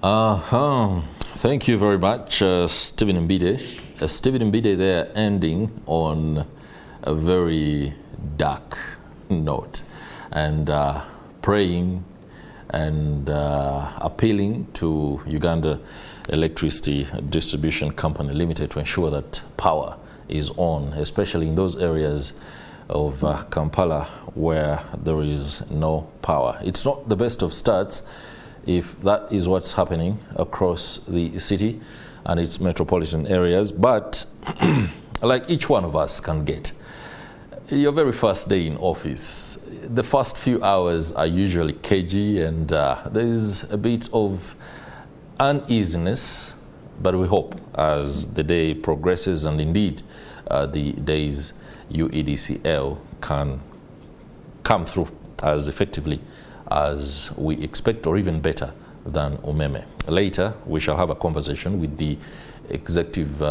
Thank you very much, Stephen Mbide. Stephen Mbide there ending on a very dark note and praying and appealing to Uganda Electricity Distribution Company Limited to ensure that power is on, especially in those areas of Kampala where there is no power. It's not the best of starts if that is what's happening across the city and its metropolitan areas, but like each one of us can get, your very first day in office, the first few hours are usually cagey and there is a bit of uneasiness, but we hope as the day progresses and indeed the day's UEDCL can come through as effectively as we expect, or even better than Umeme. Later, we shall have a conversation with the executive,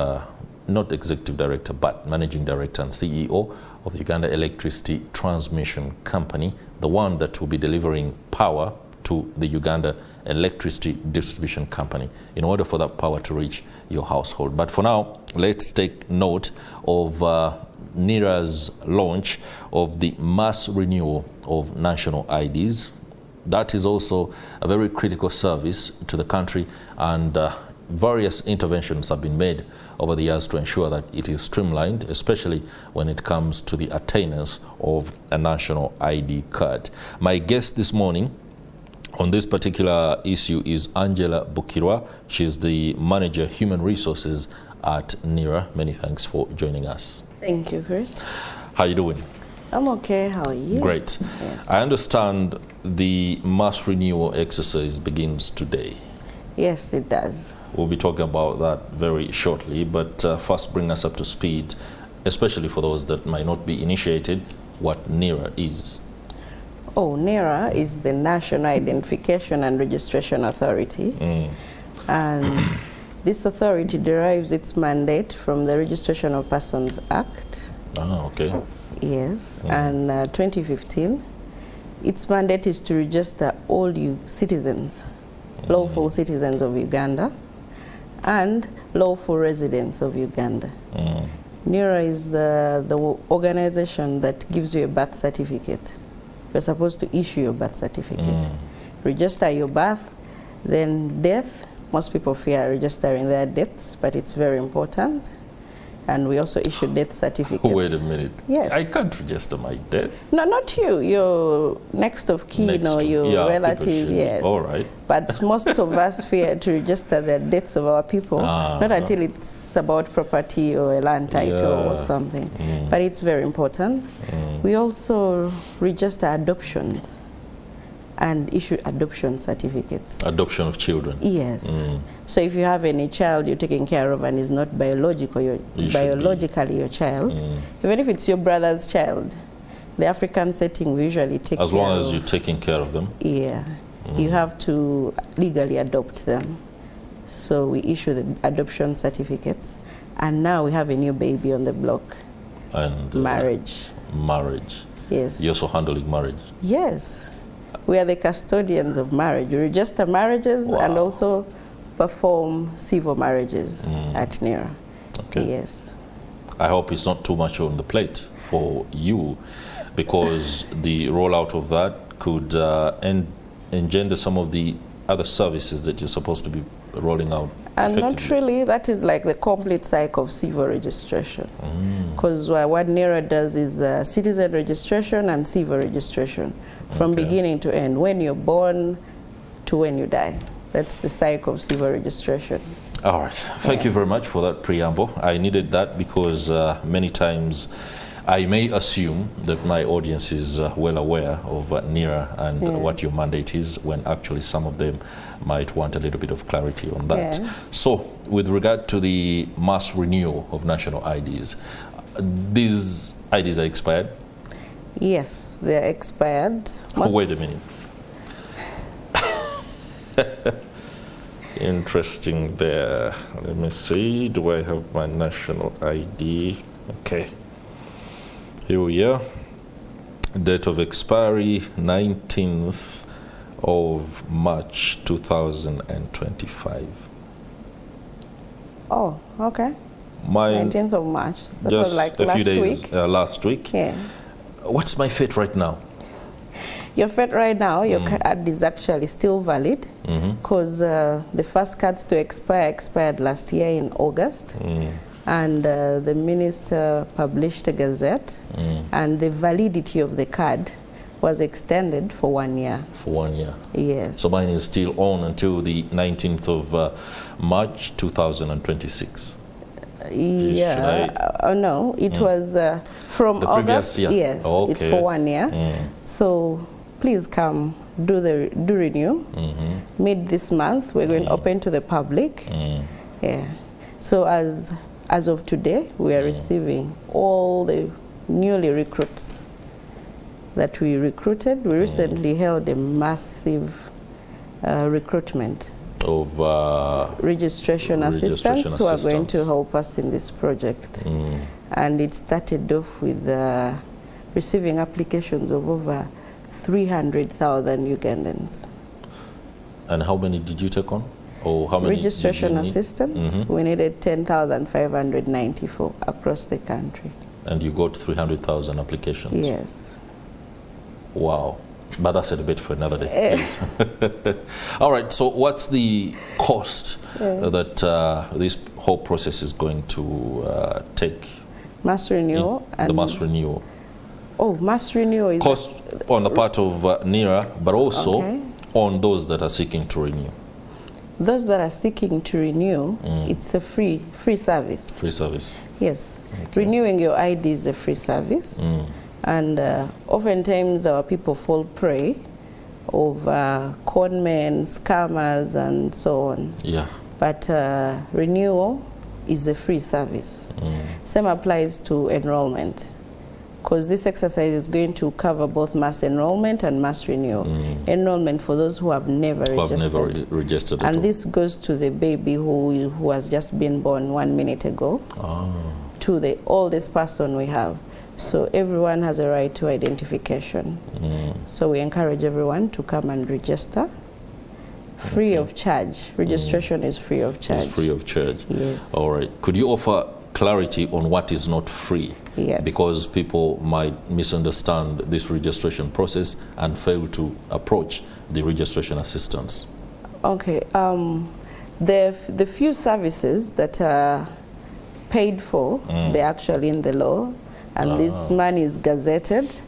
not executive director, but managing director and CEO of the Uganda Electricity Transmission Company, the one that will be delivering power to the Uganda Electricity Distribution Company in order for that power to reach your household. But for now, let's take note of NIRA's launch of the mass renewal of national IDs. That is also a very critical service to the country, and various interventions have been made over the years to ensure that it is streamlined, especially when it comes to the attainance of a national ID card. My guest this morning on this particular issue is Angela Bukirwa. She's the Manager Human Resources at NIRA. Many thanks for joining us. Thank you, Chris. How are you doing? I'm okay. How are you? Great. Yes. I understand the mass renewal exercise begins today. Yes, it does. We'll be talking about that very shortly, but first bring us up to speed, especially for those that might not be initiated, what NIRA is. Oh, NIRA is the National Identification and Registration Authority. And this authority derives its mandate from the Registration of Persons Act. Ah, okay. Yes, and 2015. Its mandate is to register all citizens, lawful citizens of Uganda, and lawful residents of Uganda. NIRA is the organization that gives you a birth certificate. You're supposed to issue your birth certificate. Register your birth, then death. Most people fear registering their deaths, but it's very important. And we also issue death certificates. Wait a minute. Yes. I can't register my death. No, not you. Your next of kin or your relatives, yes. All right. But most of us fear to register the deaths of our people, not until it's about property or a land title or something. But it's very important. We also register adoptions and issue adoption certificates. Adoption of children. Yes. So if you have any child you're taking care of and is not biologically your child, even if it's your brother's child, the African setting we usually take care of. As long as you're taking care of them? Yeah. You have to legally adopt them. So we issue the adoption certificates. And now we have a new baby on the block. And marriage. Marriage. Yes. You're also handling marriage? Yes. We are the custodians of marriage. We register marriages and also perform civil marriages at NIRA. Okay. Yes. I hope it's not too much on the plate for you, because the rollout of that could engender some of the other services that you're supposed to be rolling out. And not really. That is like the complete cycle of civil registration. Because what NIRA does is citizen registration and civil registration. From beginning to end, when you're born to when you die. That's the cycle of civil registration. All right. Thank you very much for that preamble. I needed that because many times I may assume that my audience is well aware of NIRA and what your mandate is, when actually some of them might want a little bit of clarity on that. So, with regard to the mass renewal of national IDs, these IDs are expired? Yes, they're expired. Wait a minute. Interesting there. Let me see. Do I have my national ID? Okay. Here we are. Date of expiry 19th of March 2025. Oh, okay. 19th of March. That just was like a last few days week. Last week. Yeah. What's my fate right now? Your fate right now, your card is actually still valid because the first cards to expire expired last year in August. And the minister published a gazette, and the validity of the card was extended for 1 year. For 1 year. Yes. So mine is still on until the 19th of March 2026. Yeah. No, it was from the August. Previous year. Yes. Okay. It's for 1 year. So please come do renew. Mid this month, we're going open to the public. Yeah. So as of today, we are receiving all the newly recruits that we recruited. We recently held a massive recruitment of registration assistants who are going to help us in this project. And it started off with receiving applications of over 300,000 Ugandans. And how many did you take on? Or how many registration assistants? We needed 10,594 across the country. And you got 300,000 applications? Yes. Wow. But that's a debate for another day, please. All right, so what's the cost that this whole process is going to take? Mass renewal. The mass renewal. Oh, mass renewal is... Cost on the part of NIRA, but also on those that are seeking to renew. Those that are seeking to renew, it's a free service. Free service. Yes. Okay. Renewing your ID is a free service. And oftentimes our people fall prey of con men, scammers, and so on. Yeah. But renewal is a free service. Same applies to enrollment, because this exercise is going to cover both mass enrollment and mass renewal. Enrollment for those who have never registered. And this goes to the baby who has just been born 1 minute ago, to the oldest person we have. So everyone has a right to identification. So we encourage everyone to come and register. Free of charge. Registration is free of charge. It's free of charge. Yes. All right. Could you offer clarity on what is not free? Yes. Because people might misunderstand this registration process and fail to approach the registration assistance. Okay. The few services that are paid for, they're actually in the law. And this money is gazetted.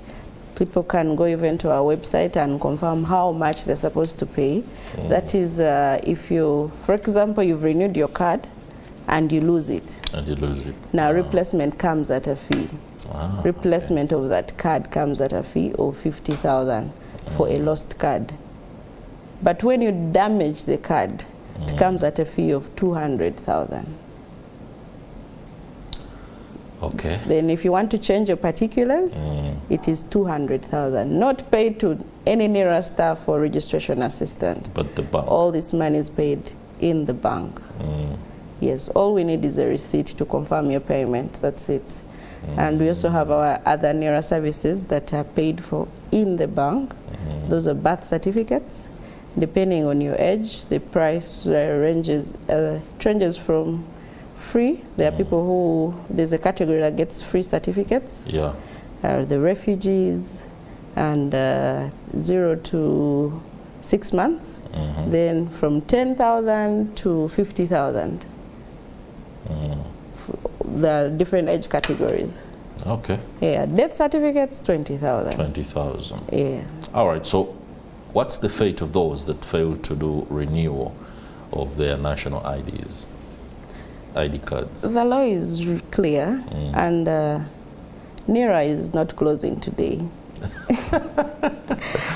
People can go even to our website and confirm how much they're supposed to pay. That is, if you, for example, you've renewed your card and you lose it. Now replacement comes at a fee. Replacement of that card comes at a fee of 50,000 for a lost card. But when you damage the card, it comes at a fee of 200,000. Okay. Then if you want to change your particulars, it is 200,000. Not paid to any NIRA staff or registration assistant. But the bank. All this money is paid in the bank. Yes, all we need is a receipt to confirm your payment. That's it. And we also have our other NIRA services that are paid for in the bank. Those are birth certificates. Depending on your age, the price ranges from free. There are people who, there's a category that gets free certificates. Yeah. The refugees, and 0 to 6 months. Then from 10,000 to 50,000. The different age categories. Okay. Yeah, death certificates, 20,000. 20,000. Yeah. All right, so what's the fate of those that fail to do renewal of their national IDs? ID cards. The law is clear, and NIRA is not closing today.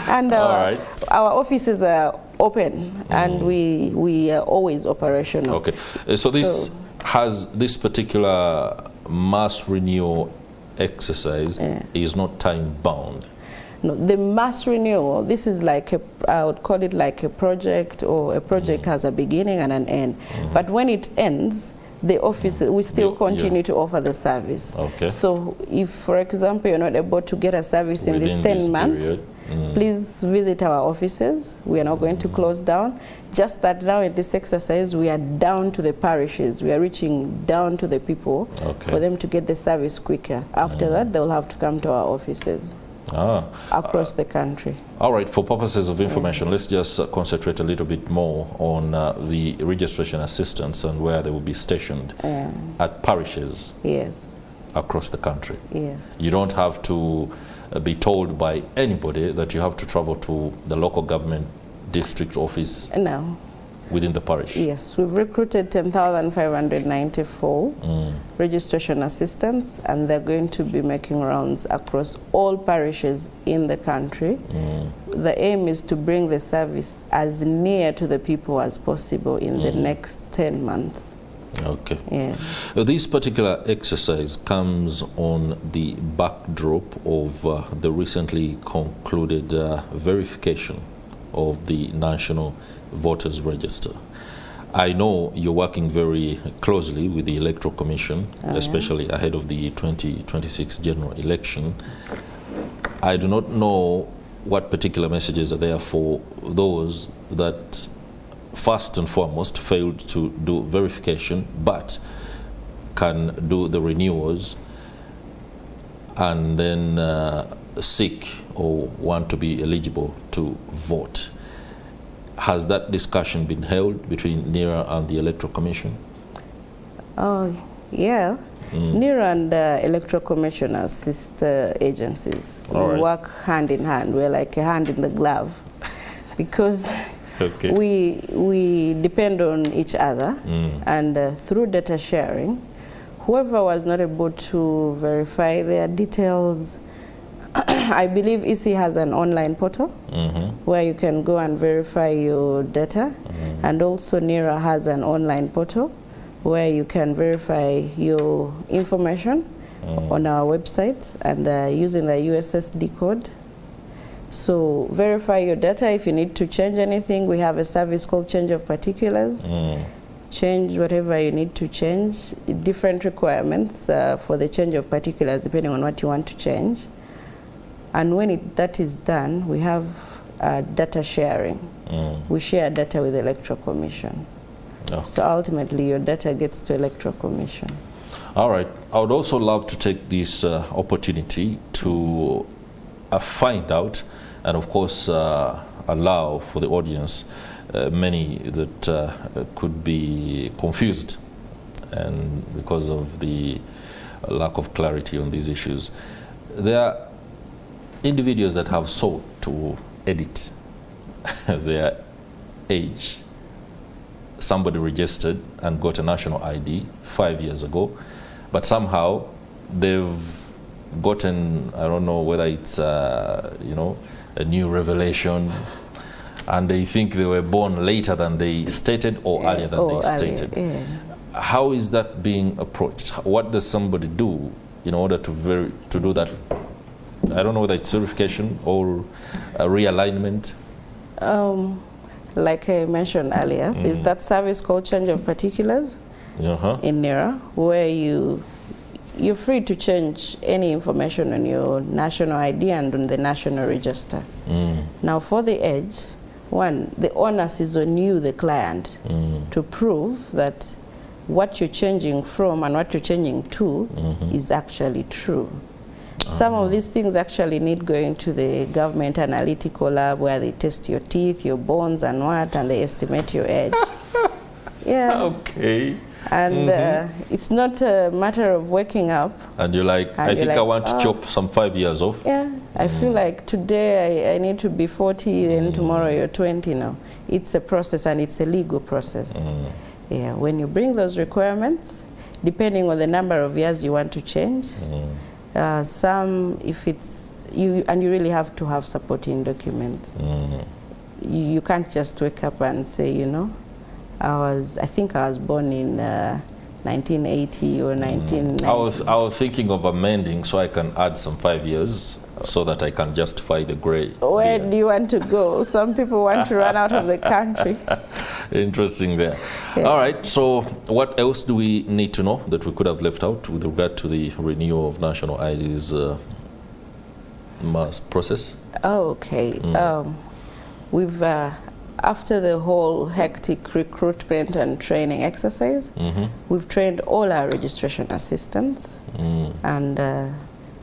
And our offices are open, and we are always operational. Okay, so this has this particular mass renewal exercise is not time bound. No, the mass renewal, this is like I would call it like a project, or a project has a beginning and an end. But when it ends, the office, we still continue to offer the service. Okay. So if, for example, you're not able to get a service in this 10 months, please visit our offices. We are not going to close down. Just that now in this exercise, we are down to the parishes. We are reaching down to the people for them to get the service quicker. After that, they'll have to come to our offices across the country. All right, for purposes of information, let's just concentrate a little bit more on the registration assistants and where they will be stationed at parishes. Yes. Across the country. Yes. You don't have to be told by anybody that you have to travel to the local government district office. No. Within the parish. Yes, we've recruited 10,594 registration assistants, and they're going to be making rounds across all parishes in the country. The aim is to bring the service as near to the people as possible in the next 10 months. Okay. Yeah. This particular exercise comes on the backdrop of the recently concluded verification of the National Voters Register. I know you're working very closely with the Electoral Commission, especially ahead of the 2026 general election. I do not know what particular messages are there for those that first and foremost failed to do verification but can do the renewals and then seek or want to be eligible to vote. Has that discussion been held between NIRA and the Electoral Commission? Oh, yeah. NIRA and the Electoral Commission are sister agencies. We work hand in hand. We're like a hand in the glove because we depend on each other, and through data sharing, whoever was not able to verify their details, I believe EC has an online portal where you can go and verify your data, and also NIRA has an online portal where you can verify your information on our website and using the USSD code. So verify your data. If you need to change anything, we have a service called change of particulars. Change whatever you need to change, different requirements for the change of particulars depending on what you want to change. And when that is done, we have data sharing. We share data with the Electoral Commission. So ultimately your data gets to Electoral Commission. All right. I would also love to take this opportunity to find out and of course allow for the audience many that could be confused and because of the lack of clarity on these issues. There are individuals that have sought to edit their age. Somebody registered and got a national ID 5 years ago, but somehow they've gotten, I don't know whether it's you know, a new revelation, and they think they were born later than they stated or earlier than they stated. How is that being approached? What does somebody do in order to do that? I don't know whether it's verification or a realignment. Like I mentioned earlier, there's that service called change of particulars in NIRA, where you're free to change any information on your national ID and on the national register. Now for the age, one, the onus is on you, the client, to prove that what you're changing from and what you're changing to is actually true. Some of these things actually need going to the government analytical lab where they test your teeth, your bones and they estimate your age. Okay. And it's not a matter of waking up. And you're like, I think I want to chop some 5 years off. Yeah, I feel like today I need to be 40 and tomorrow you're 20 now. It's a process and it's a legal process. Yeah, when you bring those requirements, depending on the number of years you want to change, some, if it's you, and you really have to have supporting documents. You can't just wake up and say, you know, I think I was born in 1980 or 1990. I was thinking of amending so I can add some 5 years so that I can justify the gray. Where do you want to go? Some people want to run out of the country. Interesting there. All right, so what else do we need to know that we could have left out with regard to the renewal of national IDs mass process? Oh, okay. We've after the whole hectic recruitment and training exercise, we've trained all our registration assistants, and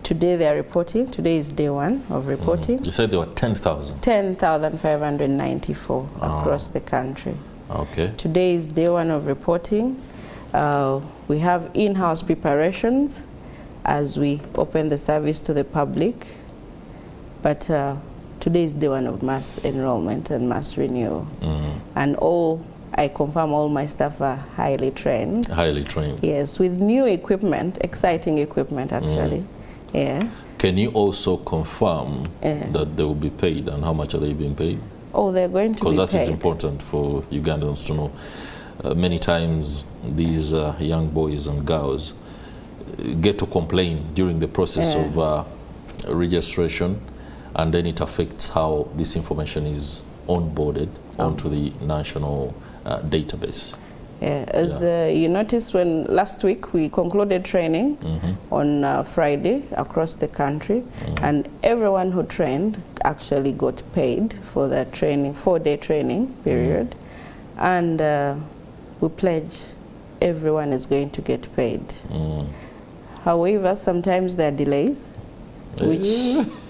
today they are reporting. Today is day one of reporting. You said there were 10,000? 10,594 across the country. Okay. Today is day one of reporting. We have in-house preparations as we open the service to the public, but today is day one of mass enrollment and mass renewal. And I confirm all my staff are highly trained. Highly trained. Yes, with new equipment, exciting equipment actually. Yeah. Can you also confirm that they will be paid, and how much are they being paid? Oh, they're going to be paid. Because that is important for Ugandans to know. Many times these young boys and girls get to complain during the process of registration, and then it affects how this information is onboarded onto the national database. Yeah, as you noticed, when last week we concluded training on Friday across the country, and everyone who trained actually got paid for that training, 4-day training period, and we pledge everyone is going to get paid. However, sometimes there are delays,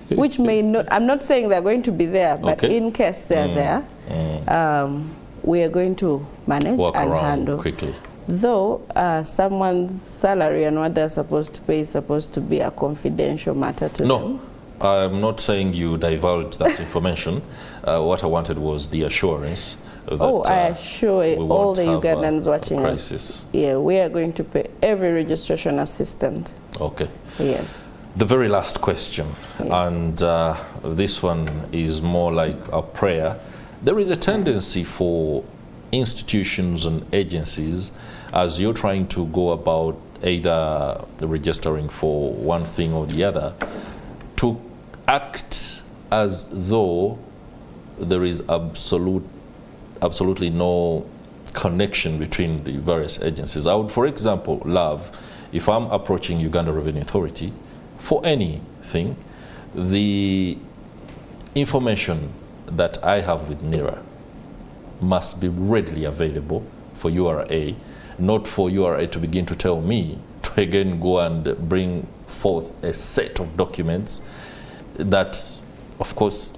which may not, I'm not saying they're going to be there, but in case they're there, we are going to manage and handle quickly. Though someone's salary and what they're supposed to pay is supposed to be a confidential matter to them. No, I'm not saying you divulge that information. What I wanted was the assurance that I assure all the Ugandans watching us. Yeah, we are going to pay every registration assistant. Okay. Yes. The very last question, and this one is more like a prayer. There is a tendency for institutions and agencies, as you're trying to go about either registering for one thing or the other, to act as though there is absolutely no connection between the various agencies. I would, for example, love, if I'm approaching Uganda Revenue Authority for anything, the information that I have with NIRA must be readily available for URA, not for URA to begin to tell me to again go and bring forth a set of documents that, of course,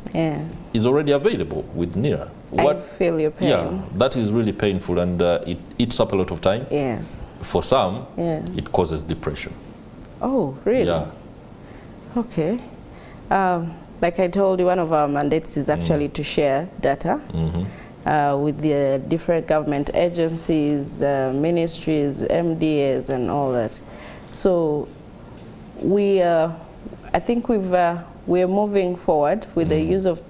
is already available with NIRA. I feel your pain. Yeah, that is really painful, and it eats up a lot of time. Yes. For some, it causes depression. Oh, really? Yeah. Okay. Like I told you, one of our mandates is actually to share data with the different government agencies, ministries, MDAs, and all that. So I think we're moving forward with the use of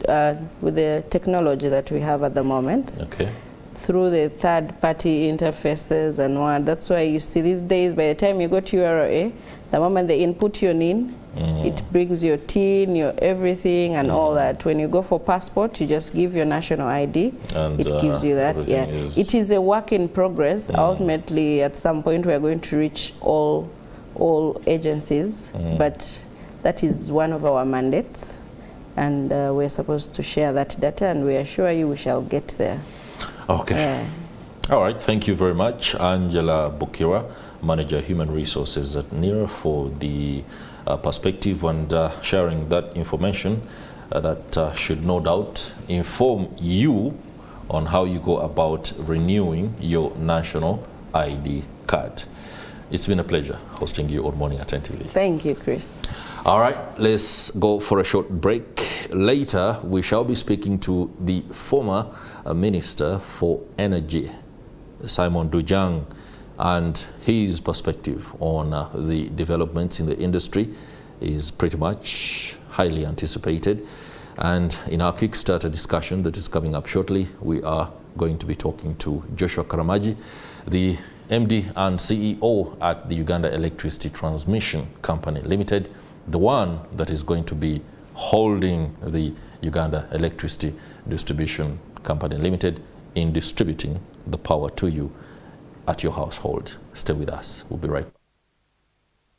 with the technology that we have at the moment. Okay. Through the third-party interfaces and what. That's why you see these days, by the time you go to URA, the moment they input your NIN, it brings your TIN, your everything, and all that. When you go for passport, you just give your national ID. And it gives you that. Yeah, it is a work in progress. Ultimately, at some point, we are going to reach all agencies, but that is one of our mandates, and we're supposed to share that data, and we assure you we shall get there. Okay. Yeah. All right. Thank you very much, Angela Bukira, Manager Human Resources at NIRA, for the perspective and sharing that information that should no doubt inform you on how you go about renewing your national ID card. It's been a pleasure hosting you on Morning at NTV. Thank you, Chris. All right, let's go for a short break. Later, we shall be speaking to the former Minister for Energy, Simon Dujang, and his perspective on the developments in the industry is pretty much highly anticipated. And in our Kickstarter discussion that is coming up shortly, we are going to be talking to Joshua Karamaji, the MD and CEO at the Uganda Electricity Transmission Company Limited, the one that is going to be holding the Uganda Electricity Distribution Company Limited in distributing the power to you at your household. Stay with us. We'll be right back.